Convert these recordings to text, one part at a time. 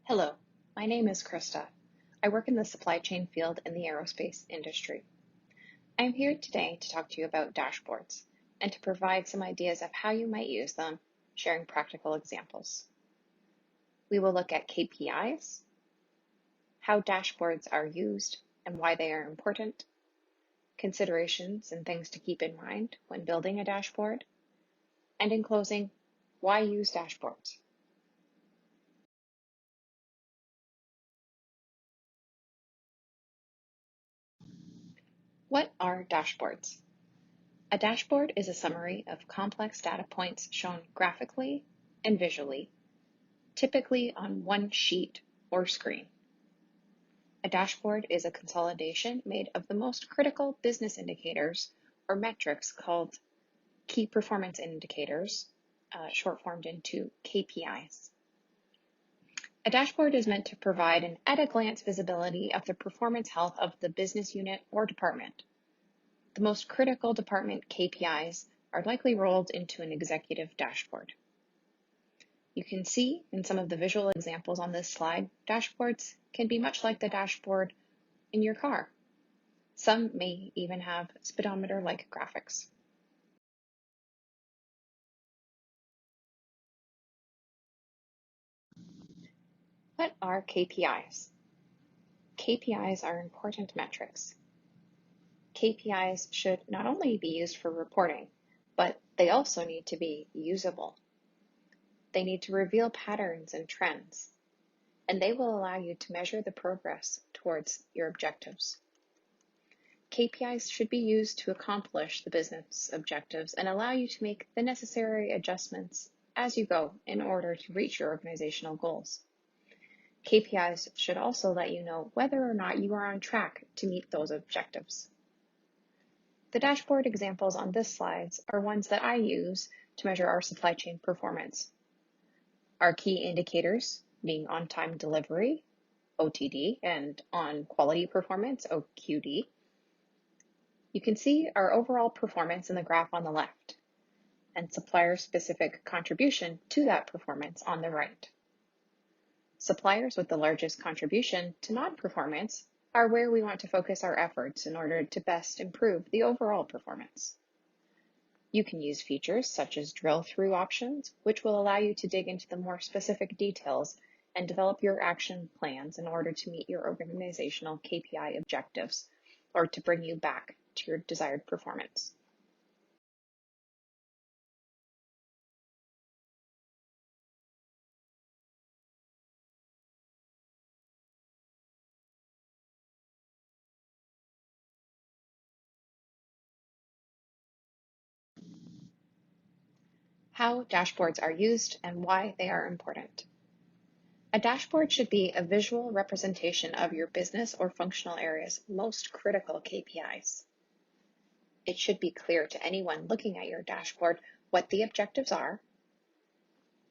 Hello, my name is Krista. I work in the supply chain field in the aerospace industry. I'm here today to talk to you about dashboards and to provide some ideas of how you might use them, sharing practical examples. We will look at KPIs, how dashboards are used and why they are important, considerations and things to keep in mind when building a dashboard, and in closing, why use dashboards? What are dashboards? A dashboard is a summary of complex data points shown graphically and visually, typically on one sheet or screen. A dashboard is a consolidation made of the most critical business indicators or metrics called key performance indicators, short formed into KPIs. A dashboard is meant to provide an at-a-glance visibility of the performance health of the business unit or department. The most critical department KPIs are likely rolled into an executive dashboard. You can see in some of the visual examples on this slide, dashboards can be much like the dashboard in your car. Some may even have speedometer-like graphics. What are KPIs? KPIs are important metrics. KPIs should not only be used for reporting, but they also need to be usable. They need to reveal patterns and trends, and they will allow you to measure the progress towards your objectives. KPIs should be used to accomplish the business objectives and allow you to make the necessary adjustments as you go in order to reach your organizational goals. KPIs should also let you know whether or not you are on track to meet those objectives. The dashboard examples on this slide are ones that I use to measure our supply chain performance. Our key indicators being on-time delivery, OTD, and on quality performance, OQD. You can see our overall performance in the graph on the left and supplier-specific contribution to that performance on the right. Suppliers with the largest contribution to non-performance are where we want to focus our efforts in order to best improve the overall performance. You can use features such as drill-through options, which will allow you to dig into the more specific details and develop your action plans in order to meet your organizational KPI objectives or to bring you back to your desired performance. How dashboards are used and why they are important. A dashboard should be a visual representation of your business or functional area's most critical KPIs. It should be clear to anyone looking at your dashboard what the objectives are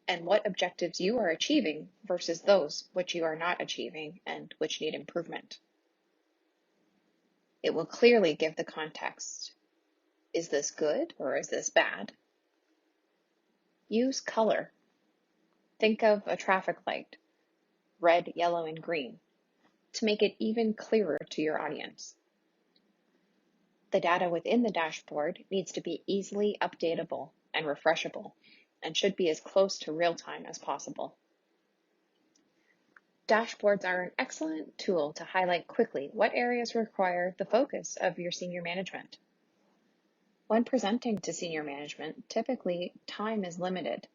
and what objectives you are achieving versus those which you are not achieving and which need improvement. It will clearly give the context. Is this good or is this bad? Use color. Think of a traffic light, red, yellow, and green, to make it even clearer to your audience. The data within the dashboard needs to be easily updatable and refreshable and should be as close to real time as possible. Dashboards are an excellent tool to highlight quickly what areas require the focus of your senior management. When presenting to senior management, typically time is limited.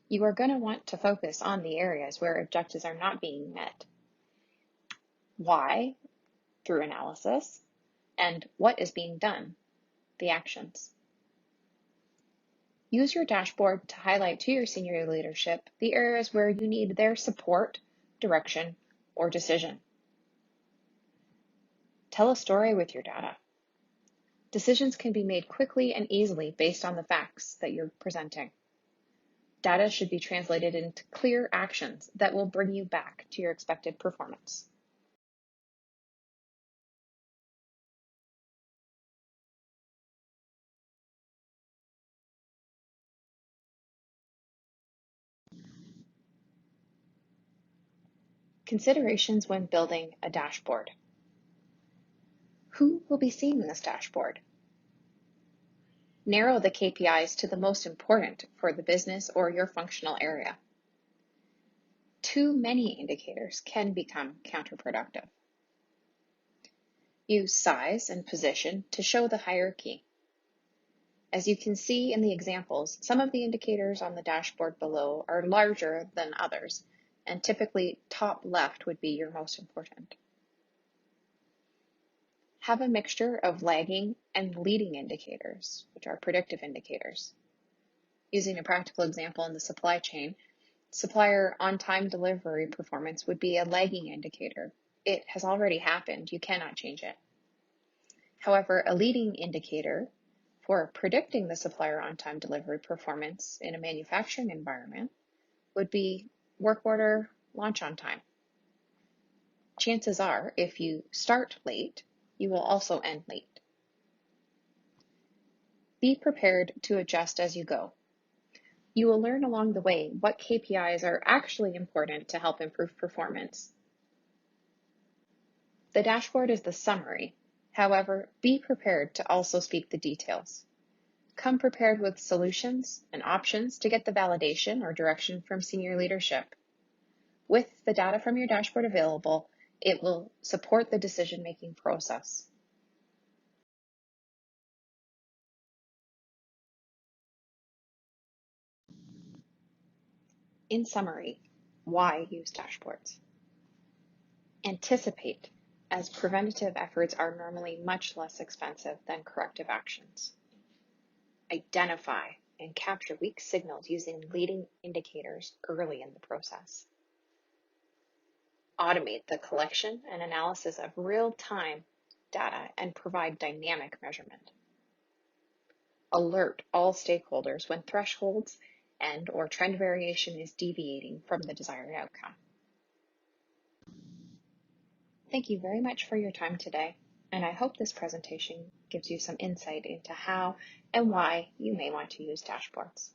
You are going to want to focus on the areas where objectives are not being met. Why, through analysis, and what is being done, the actions. Use your dashboard to highlight to your senior leadership the areas where you need their support, direction, or decision. Tell a story with your data. Decisions can be made quickly and easily based on the facts that you're presenting. Data should be translated into clear actions that will bring you back to your expected performance. Considerations when building a dashboard. Who will be seeing this dashboard? Narrow the KPIs to the most important for the business or your functional area. Too many indicators can become counterproductive. Use size and position to show the hierarchy. As you can see in the examples, some of the indicators on the dashboard below are larger than others, and typically top left would be your most important. Have a mixture of lagging and leading indicators, which are predictive indicators. Using a practical example in the supply chain, supplier on-time delivery performance would be a lagging indicator. It has already happened, you cannot change it. However, a leading indicator for predicting the supplier on-time delivery performance in a manufacturing environment would be work order launch on time. Chances are, if you start late, you will also end late. Be prepared to adjust as you go. You will learn along the way what KPIs are actually important to help improve performance. The dashboard is the summary. However, be prepared to also speak the details. Come prepared with solutions and options to get the validation or direction from senior leadership. With the data from your dashboard available, it will support the decision-making process. In summary, why use dashboards? Anticipate, as preventative efforts are normally much less expensive than corrective actions. Identify and capture weak signals using leading indicators early in the process. Automate the collection and analysis of real-time data and provide dynamic measurement. Alert all stakeholders when thresholds and/or trend variation is deviating from the desired outcome. Thank you very much for your time today, and I hope this presentation gives you some insight into how and why you may want to use dashboards.